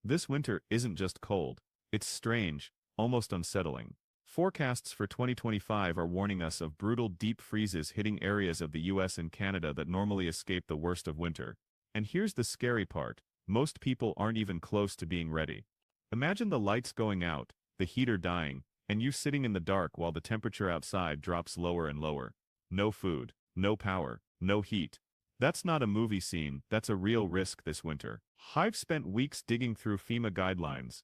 This winter isn't just cold. It's strange, almost unsettling. Forecasts for 2025 are warning us of brutal deep freezes hitting areas of the US and Canada that normally escape the worst of winter. And here's the scary part. Most people aren't even close to being ready. Imagine the lights going out, the heater dying, and you sitting in the dark while the temperature outside drops lower and lower. No food, no power, no heat. That's not a movie scene, that's a real risk this winter. I've spent weeks digging through FEMA guidelines,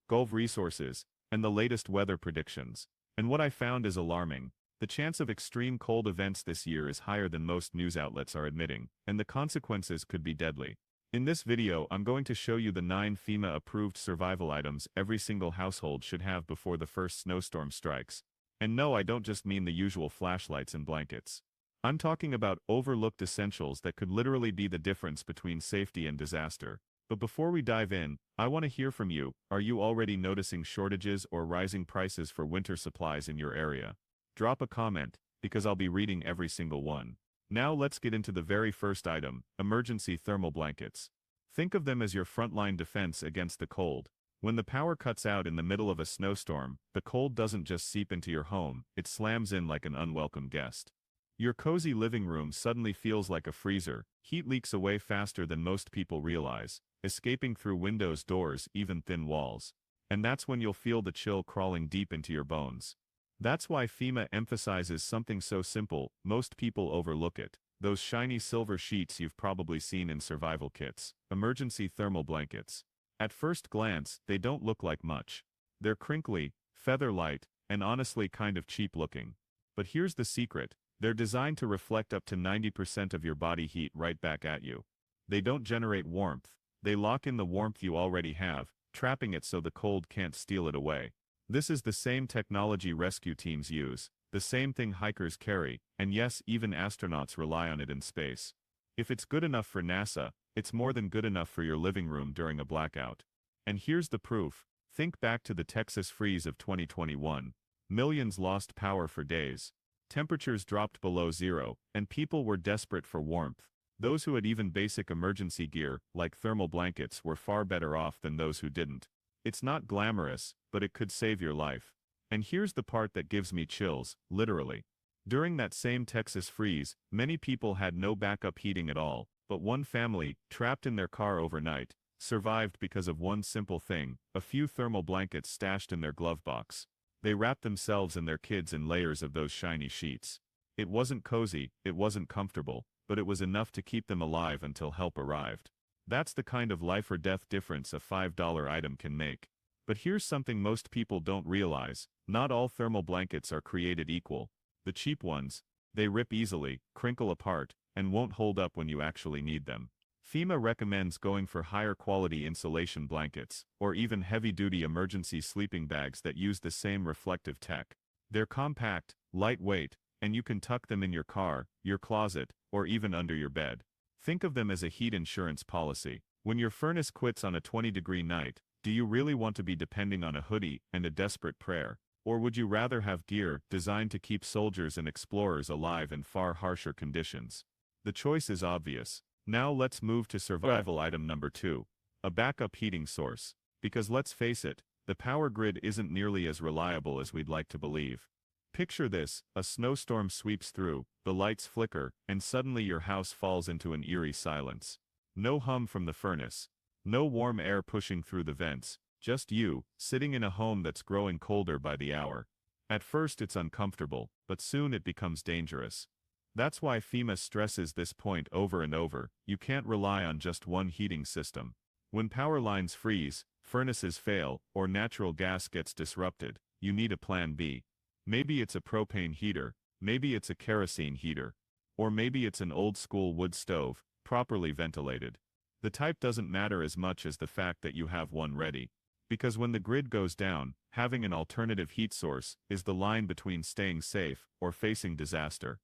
Gulf resources, and the latest weather predictions. And what I found is alarming. The chance of extreme cold events this year is higher than most news outlets are admitting, and the consequences could be deadly. In this video, I'm going to show you the 9 FEMA-approved survival items every single household should have before the first snowstorm strikes. And no, I don't just mean the usual flashlights and blankets. I'm talking about overlooked essentials that could literally be the difference between safety and disaster. But before we dive in, I want to hear from you. Are you already noticing shortages or rising prices for winter supplies in your area? Drop a comment, because I'll be reading every single one. Now let's get into the very first item, emergency thermal blankets. Think of them as your frontline defense against the cold. When the power cuts out in the middle of a snowstorm, the cold doesn't just seep into your home, it slams in like an unwelcome guest. Your cozy living room suddenly feels like a freezer, heat leaks away faster than most people realize, escaping through windows, doors, even thin walls. And that's when you'll feel the chill crawling deep into your bones. That's why FEMA emphasizes something so simple, most people overlook it. Those shiny silver sheets you've probably seen in survival kits, emergency thermal blankets. At first glance, they don't look like much. They're crinkly, feather-light, and honestly kind of cheap looking. But here's the secret. They're designed to reflect up to 90% of your body heat right back at you. They don't generate warmth. They lock in the warmth you already have, trapping it so the cold can't steal it away. This is the same technology rescue teams use, the same thing hikers carry, and yes, even astronauts rely on it in space. If it's good enough for NASA, it's more than good enough for your living room during a blackout. And here's the proof. Think back to the Texas freeze of 2021. Millions lost power for days. Temperatures dropped below zero, and people were desperate for warmth. Those who had even basic emergency gear, like thermal blankets, were far better off than those who didn't. It's not glamorous, but it could save your life. And here's the part that gives me chills, literally. During that same Texas freeze, many people had no backup heating at all, but one family, trapped in their car overnight, survived because of one simple thing, a few thermal blankets stashed in their glove box. They wrapped themselves and their kids in layers of those shiny sheets. It wasn't cozy, it wasn't comfortable, but it was enough to keep them alive until help arrived. That's the kind of life or death difference a $5 item can make. But here's something most people don't realize. Not all thermal blankets are created equal. The cheap ones, they rip easily, crinkle apart, and won't hold up when you actually need them. FEMA recommends going for higher quality insulation blankets, or even heavy-duty emergency sleeping bags that use the same reflective tech. They're compact, lightweight, and you can tuck them in your car, your closet, or even under your bed. Think of them as a heat insurance policy. When your furnace quits on a 20-degree night, do you really want to be depending on a hoodie and a desperate prayer? Or would you rather have gear designed to keep soldiers and explorers alive in far harsher conditions? The choice is obvious. Now let's move to survival item number 2. A backup heating source. Because let's face it, the power grid isn't nearly as reliable as we'd like to believe. Picture this, a snowstorm sweeps through, the lights flicker, and suddenly your house falls into an eerie silence. No hum from the furnace. No warm air pushing through the vents. Just you, sitting in a home that's growing colder by the hour. At first it's uncomfortable, but soon it becomes dangerous. That's why FEMA stresses this point over and over. You can't rely on just one heating system. When power lines freeze, furnaces fail, or natural gas gets disrupted, you need a plan B. Maybe it's a propane heater, maybe it's a kerosene heater, or maybe it's an old-school wood stove, properly ventilated. The type doesn't matter as much as the fact that you have one ready. Because when the grid goes down, having an alternative heat source is the line between staying safe or facing disaster.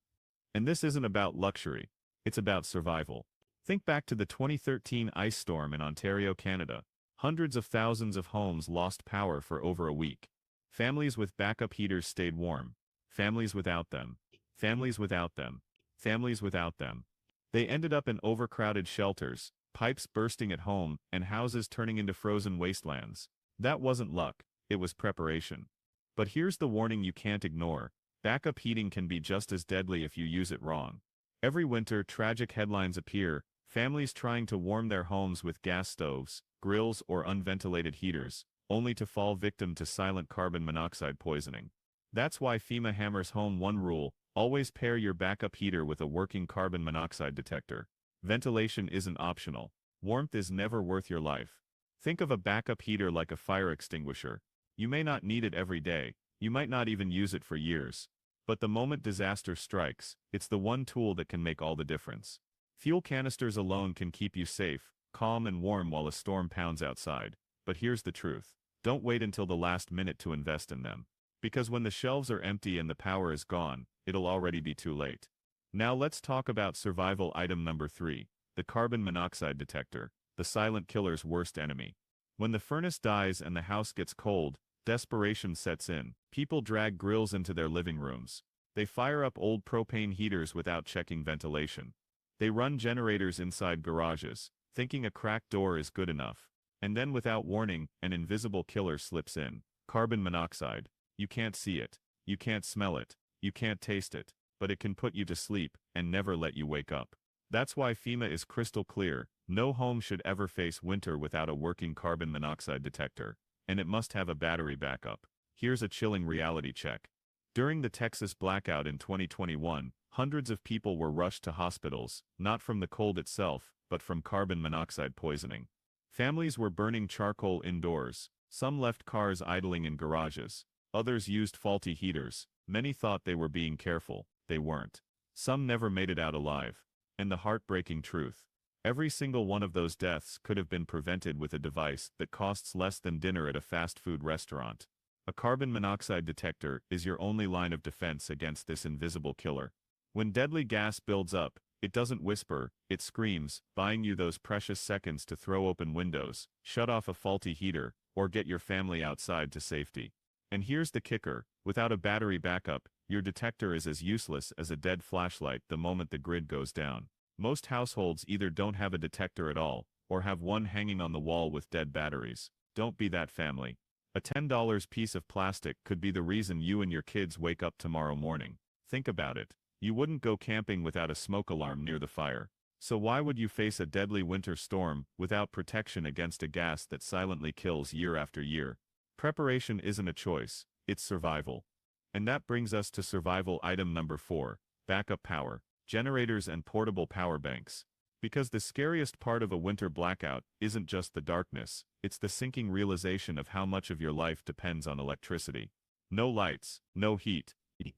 And this isn't about luxury, it's about survival. Think back to the 2013 ice storm in Ontario, Canada. Hundreds of thousands of homes lost power for over a week. Families with backup heaters stayed warm. Families without them. Families without them. Families without them. They ended up in overcrowded shelters, pipes bursting at home, and houses turning into frozen wastelands. That wasn't luck, it was preparation. But here's the warning you can't ignore. Backup heating can be just as deadly if you use it wrong. Every winter, tragic headlines appear, families trying to warm their homes with gas stoves, grills, or unventilated heaters, only to fall victim to silent carbon monoxide poisoning. That's why FEMA hammers home one rule: always pair your backup heater with a working carbon monoxide detector. Ventilation isn't optional. Warmth is never worth your life. Think of a backup heater like a fire extinguisher. You may not need it every day, you might not even use it for years. But the moment disaster strikes, it's the one tool that can make all the difference. Fuel canisters alone can keep you safe, calm and warm while a storm pounds outside. But here's the truth. Don't wait until the last minute to invest in them. Because when the shelves are empty and the power is gone, it'll already be too late. Now let's talk about survival item number 3, the carbon monoxide detector, the silent killer's worst enemy. When the furnace dies and the house gets cold, desperation sets in. People drag grills into their living rooms. They fire up old propane heaters without checking ventilation. They run generators inside garages, thinking a cracked door is good enough. And then without warning, an invisible killer slips in. Carbon monoxide. You can't see it. You can't smell it. You can't taste it. But it can put you to sleep and never let you wake up. That's why FEMA is crystal clear. No home should ever face winter without a working carbon monoxide detector. And it must have a battery backup. Here's a chilling reality check. During the Texas blackout in 2021, hundreds of people were rushed to hospitals, not from the cold itself, but from carbon monoxide poisoning. Families were burning charcoal indoors. Some left cars idling in garages. Others used faulty heaters. Many thought they were being careful. They weren't. Some never made it out alive. And the heartbreaking truth: every single one of those deaths could have been prevented with a device that costs less than dinner at a fast food restaurant. A carbon monoxide detector is your only line of defense against this invisible killer. When deadly gas builds up, it doesn't whisper, it screams, buying you those precious seconds to throw open windows, shut off a faulty heater, or get your family outside to safety. And here's the kicker: without a battery backup, your detector is as useless as a dead flashlight the moment the grid goes down. Most households either don't have a detector at all, or have one hanging on the wall with dead batteries. Don't be that family. A $10 piece of plastic could be the reason you and your kids wake up tomorrow morning. Think about it. You wouldn't go camping without a smoke alarm near the fire. So why would you face a deadly winter storm without protection against a gas that silently kills year after year? Preparation isn't a choice, it's survival. And that brings us to survival item number 4, backup power, generators and portable power banks. Because the scariest part of a winter blackout isn't just the darkness, it's the sinking realization of how much of your life depends on electricity. No lights, no heat.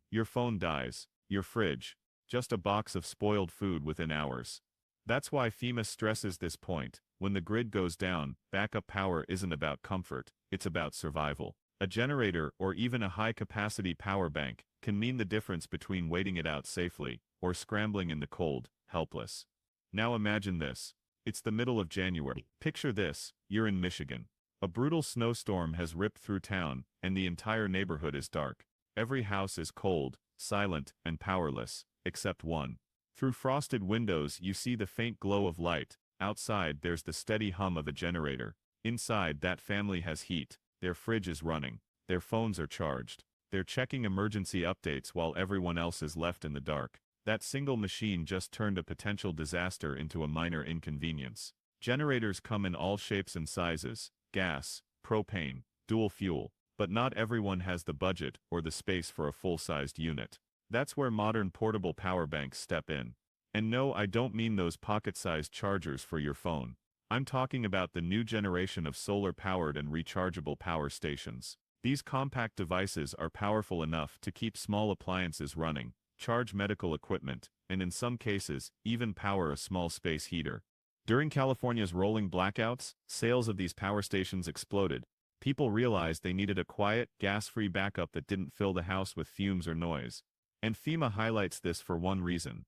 Your phone dies, your fridge, just a box of spoiled food within hours. That's why FEMA stresses this point. When the grid goes down, backup power isn't about comfort, it's about survival. A generator or even a high-capacity power bank can mean the difference between waiting it out safely or scrambling in the cold, helpless. Now imagine this. It's the middle of January. Picture this: you're in Michigan. A brutal snowstorm has ripped through town, and the entire neighborhood is dark. Every house is cold, silent, and powerless, except one. Through frosted windows you see the faint glow of light. Outside there's the steady hum of a generator. Inside, that family has heat. Their fridge is running. Their phones are charged. They're checking emergency updates while everyone else is left in the dark. That single machine just turned a potential disaster into a minor inconvenience. Generators come in all shapes and sizes: gas, propane, dual fuel. But not everyone has the budget or the space for a full-sized unit. That's where modern portable power banks step in. And no, I don't mean those pocket-sized chargers for your phone. I'm talking about the new generation of solar-powered and rechargeable power stations. These compact devices are powerful enough to keep small appliances running, charge medical equipment, and in some cases, even power a small space heater. During California's rolling blackouts, sales of these power stations exploded. People realized they needed a quiet, gas-free backup that didn't fill the house with fumes or noise. And FEMA highlights this for one reason.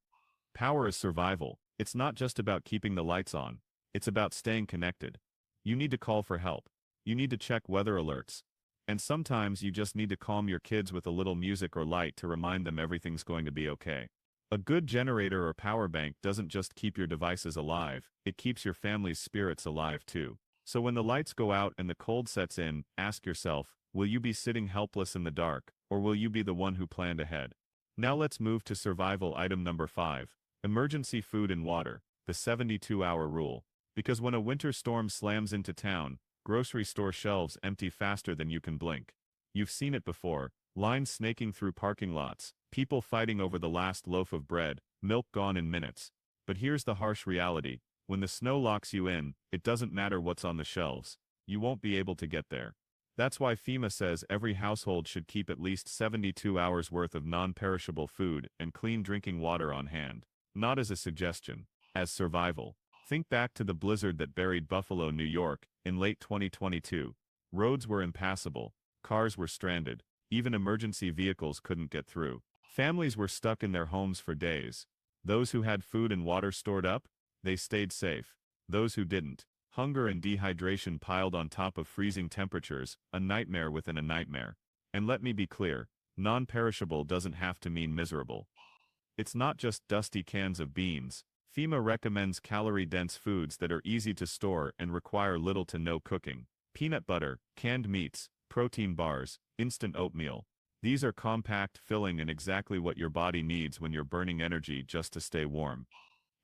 Power is survival. It's not just about keeping the lights on. It's about staying connected. You need to call for help. You need to check weather alerts. And sometimes you just need to calm your kids with a little music or light to remind them everything's going to be okay. A good generator or power bank doesn't just keep your devices alive, it keeps your family's spirits alive too. So when the lights go out and the cold sets in, ask yourself, will you be sitting helpless in the dark, or will you be the one who planned ahead? Now let's move to survival item number 5. Emergency food and water, the 72-hour rule. Because when a winter storm slams into town, grocery store shelves empty faster than you can blink. You've seen it before, lines snaking through parking lots, people fighting over the last loaf of bread, milk gone in minutes. But here's the harsh reality. When the snow locks you in, it doesn't matter what's on the shelves. You won't be able to get there. That's why FEMA says every household should keep at least 72 hours worth of non-perishable food and clean drinking water on hand. Not as a suggestion, as survival. Think back to the blizzard that buried Buffalo, New York, in late 2022. Roads were impassable, cars were stranded, even emergency vehicles couldn't get through. Families were stuck in their homes for days. Those who had food and water stored up, they stayed safe. Those who didn't, hunger and dehydration piled on top of freezing temperatures, a nightmare within a nightmare. And let me be clear, non-perishable doesn't have to mean miserable. It's not just dusty cans of beans. FEMA recommends calorie-dense foods that are easy to store and require little to no cooking. Peanut butter, canned meats, protein bars, instant oatmeal. These are compact, filling, and exactly what your body needs when you're burning energy just to stay warm.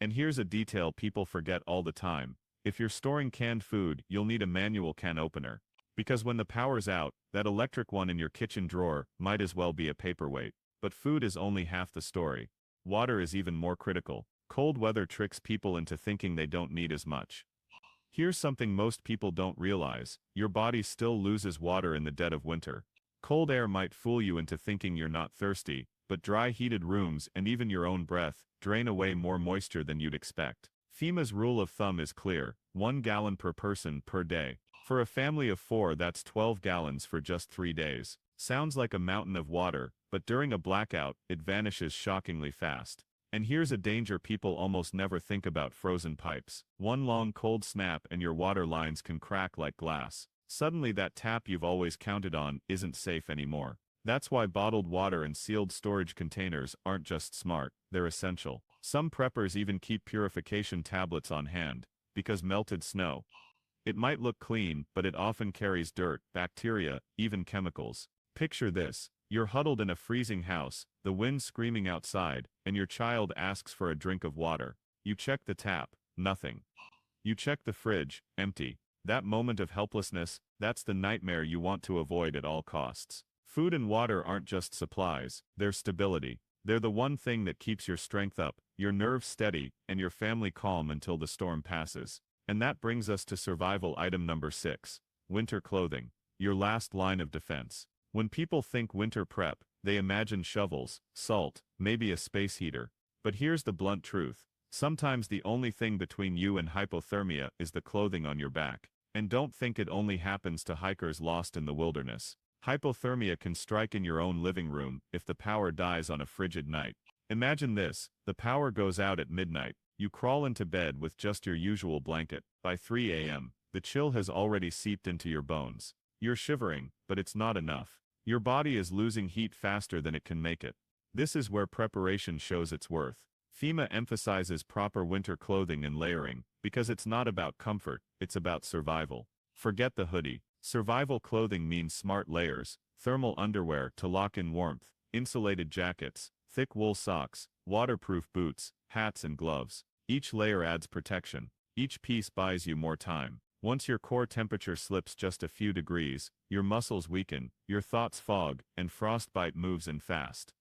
And here's a detail people forget all the time. If you're storing canned food, you'll need a manual can opener. Because when the power's out, that electric one in your kitchen drawer might as well be a paperweight. But food is only half the story. Water is even more critical. Cold weather tricks people into thinking they don't need as much. Here's something most people don't realize. Your body still loses water in the dead of winter. Cold air might fool you into thinking you're not thirsty, but dry heated rooms and even your own breath drain away more moisture than you'd expect. FEMA's rule of thumb is clear, 1 gallon per person per day. For a family of 4, that's 12 gallons for just 3 days. Sounds like a mountain of water, but during a blackout, it vanishes shockingly fast. And here's a danger people almost never think about: frozen pipes. One long cold snap and your water lines can crack like glass. Suddenly that tap you've always counted on isn't safe anymore. That's why bottled water and sealed storage containers aren't just smart, they're essential. Some preppers even keep purification tablets on hand, because melted snow. It might look clean, but it often carries dirt, bacteria, even chemicals. Picture this. You're huddled in a freezing house, the wind screaming outside, and your child asks for a drink of water. You check the tap, nothing. You check the fridge, empty. That moment of helplessness, that's the nightmare you want to avoid at all costs. Food and water aren't just supplies, they're stability. They're the one thing that keeps your strength up, your nerves steady, and your family calm until the storm passes. And that brings us to survival item number 6. Winter clothing. Your last line of defense. When people think winter prep, they imagine shovels, salt, maybe a space heater. But here's the blunt truth. Sometimes the only thing between you and hypothermia is the clothing on your back. And don't think it only happens to hikers lost in the wilderness. Hypothermia can strike in your own living room if the power dies on a frigid night. Imagine this: the power goes out at midnight. You crawl into bed with just your usual blanket. By 3 a.m., the chill has already seeped into your bones. You're shivering, but it's not enough. Your body is losing heat faster than it can make it. This is where preparation shows its worth. FEMA emphasizes proper winter clothing and layering, because it's not about comfort, it's about survival. Forget the hoodie. Survival clothing means smart layers, thermal underwear to lock in warmth, insulated jackets, thick wool socks, waterproof boots, hats and gloves. Each layer adds protection. Each piece buys you more time. Once your core temperature slips just a few degrees, your muscles weaken, your thoughts fog, and frostbite moves in fast.